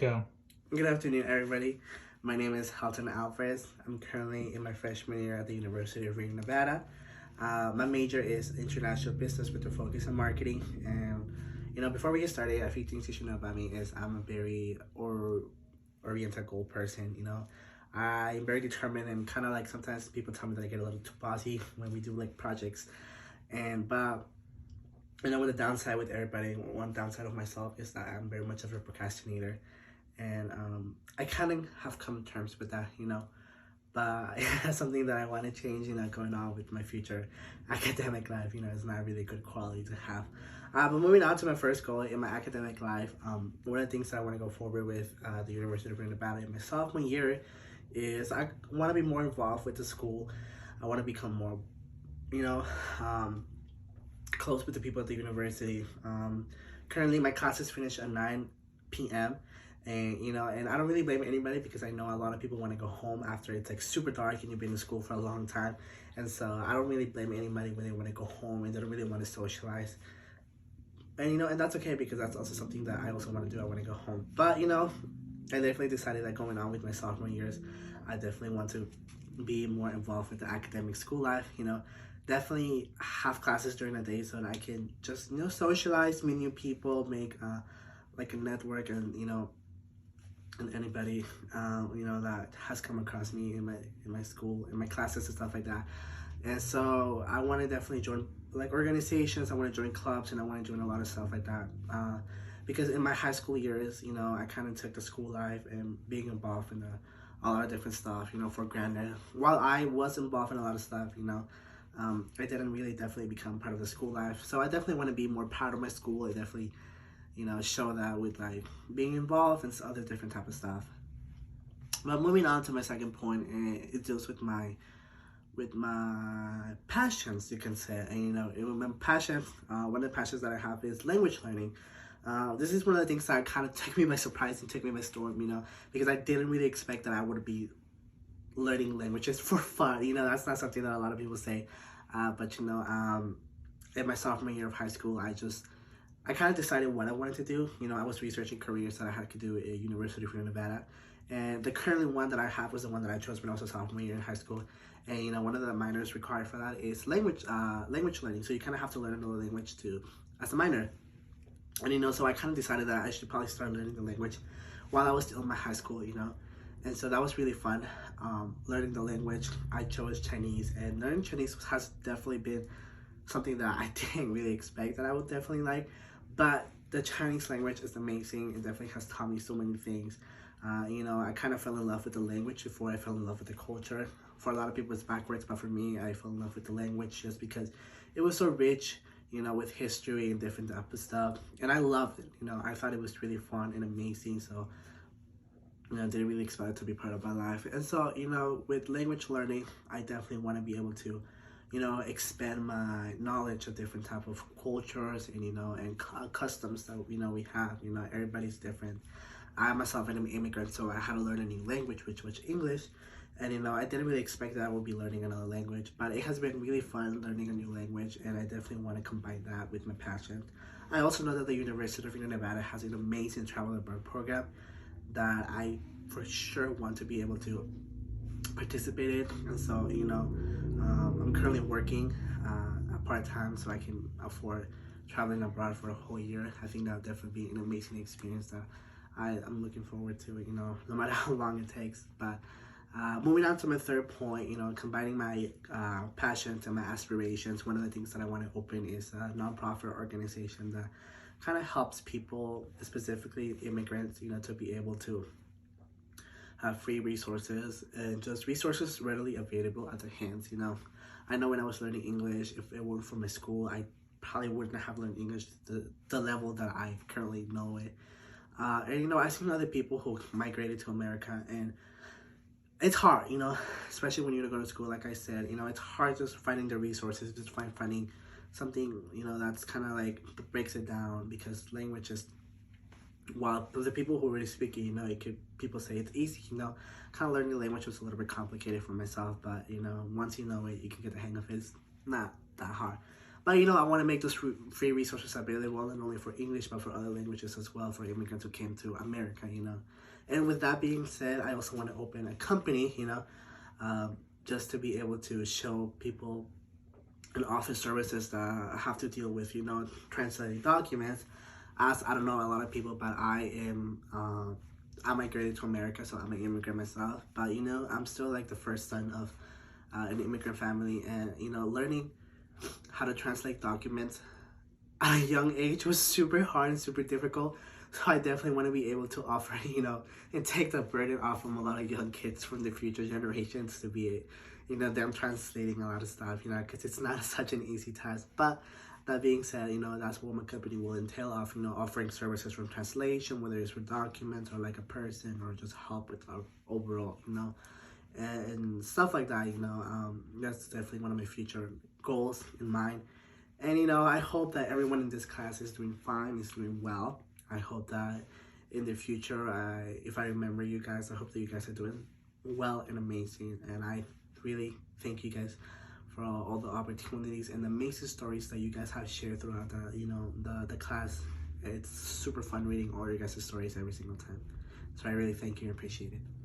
Go. Good afternoon, everybody. My name is Halton Alvarez. I'm currently in my freshman year at the University of Reno, Nevada. My major is international business with a focus on marketing. And before we get started, a few things you should know about me is I'm a very oriented goal person. I'm very determined and kind of like sometimes people tell me that I get a little too bossy when we do like projects. But with the downside with everybody, one downside of myself is that I'm very much of a procrastinator, and I kind of have come to terms with that. But it's something that I want to change, going on with my future academic life. It's not a really good quality to have. But moving on to my first goal in my academic life, one of the things that I want to go forward with the University of Nevada in my sophomore year is I want to be more involved with the school. I want to become more, you know, um, close with the people at the university. Currently, my classes finish at 9 p.m. And I don't really blame anybody because I know a lot of people want to go home after it's like super dark and you've been in school for a long time. And so I don't really blame anybody when they want to go home and they don't really want to socialize. And that's okay because that's also something that I also want to do. I want to go home. But, I definitely decided that going on with my sophomore years, I definitely want to be more involved with the academic school life. Definitely have classes during the day so that I can just socialize, meet new people, make like a network, and anybody that has come across me in my school, in my classes and stuff like that. And so I want to definitely join like organizations. I want to join clubs, and I want to join a lot of stuff like that. Because in my high school years, I kind of took the school life and being involved in a lot of different stuff, for granted. While I was involved in a lot of stuff, I didn't really definitely become part of the school life. So I definitely want to be more part of my school. I definitely, show that with like being involved and other different type of stuff. But moving on to my second point, it deals with my passions, you can say. And my passion, one of the passions that I have is language learning. This is one of the things that kind of took me by surprise and took me by storm, because I didn't really expect that I would be learning languages for fun. That's not something that a lot of people say. But in my sophomore year of high school, I kind of decided what I wanted to do. I was researching careers that I had to do at University of Nevada. And the currently one that I have was the one that I chose when I was a sophomore year in high school. And one of the minors required for that is language learning. So you kind of have to learn another language too as a minor. And so I kind of decided that I should probably start learning the language while I was still in my high school. And so that was really fun, learning the language. I chose Chinese, and learning Chinese has definitely been something that I didn't really expect that I would definitely like. But the Chinese language is amazing. It definitely has taught me so many things. I kind of fell in love with the language before I fell in love with the culture. For a lot of people, it's backwards, but for me, I fell in love with the language just because it was so rich, with history and different type of stuff. And I loved it. I thought it was really fun and amazing. So, didn't really expect it to be part of my life. And so, with language learning, I definitely want to be able to, expand my knowledge of different type of cultures and customs that, we have. Everybody's different. I myself am an immigrant, so I had to learn a new language, which was English. And, I didn't really expect that I would be learning another language, but it has been really fun learning a new language, and I definitely want to combine that with my passion. I also know that the University of Nevada has an amazing travel abroad program that I for sure want to be able to participate in. And so, I'm currently working part-time so I can afford traveling abroad for a whole year. I think that'll definitely be an amazing experience that I'm looking forward to it, no matter how long it takes. But moving on to my third point, combining my passions and my aspirations, one of the things that I want to open is a nonprofit organization that kind of helps people, specifically immigrants, to be able to have free resources and just resources readily available at their hands. I know when I was learning English, if it weren't for my school, I probably wouldn't have learned English the level that I currently know it. And I've seen other people who migrated to America, and it's hard, especially when you go to school. Like I said, it's hard just finding the resources, just finding something, that's kind of like breaks it down, because language is, while the people who really speak it, people say it's easy, kind of learning the language was a little bit complicated for myself, but once you know it, you can get the hang of it. It's not that hard. But you know, I want to make those free resources available not only for English but for other languages as well for immigrants who came to America. You know, and with that being said, I also want to open a company. You know, just to be able to show people and office services that have to deal with, you know, translating documents. As I don't know a lot of people, but I migrated to America, so I'm an immigrant myself. But you know, I'm still like the first son of an immigrant family, and you know, learning how to translate documents at a young age was super hard and super difficult. So I definitely want to be able to offer, you know, and take the burden off from a lot of young kids from the future generations to be, you know, them translating a lot of stuff, you know, because it's not such an easy task. But that being said, you know, that's what my company will entail of, you know, offering services from translation, whether it's for documents or like a person or just help with our overall, you know, and stuff like that, you know. That's definitely one of my future goals in mind. And you know, I hope that everyone in this class is doing fine, is doing well. I hope that in the future, if I remember you guys, I hope that you guys are doing well and amazing. And I really thank you guys for all the opportunities and the amazing stories that you guys have shared throughout the, you know, the class. It's super fun reading all your guys' stories every single time. So I really thank you and appreciate it.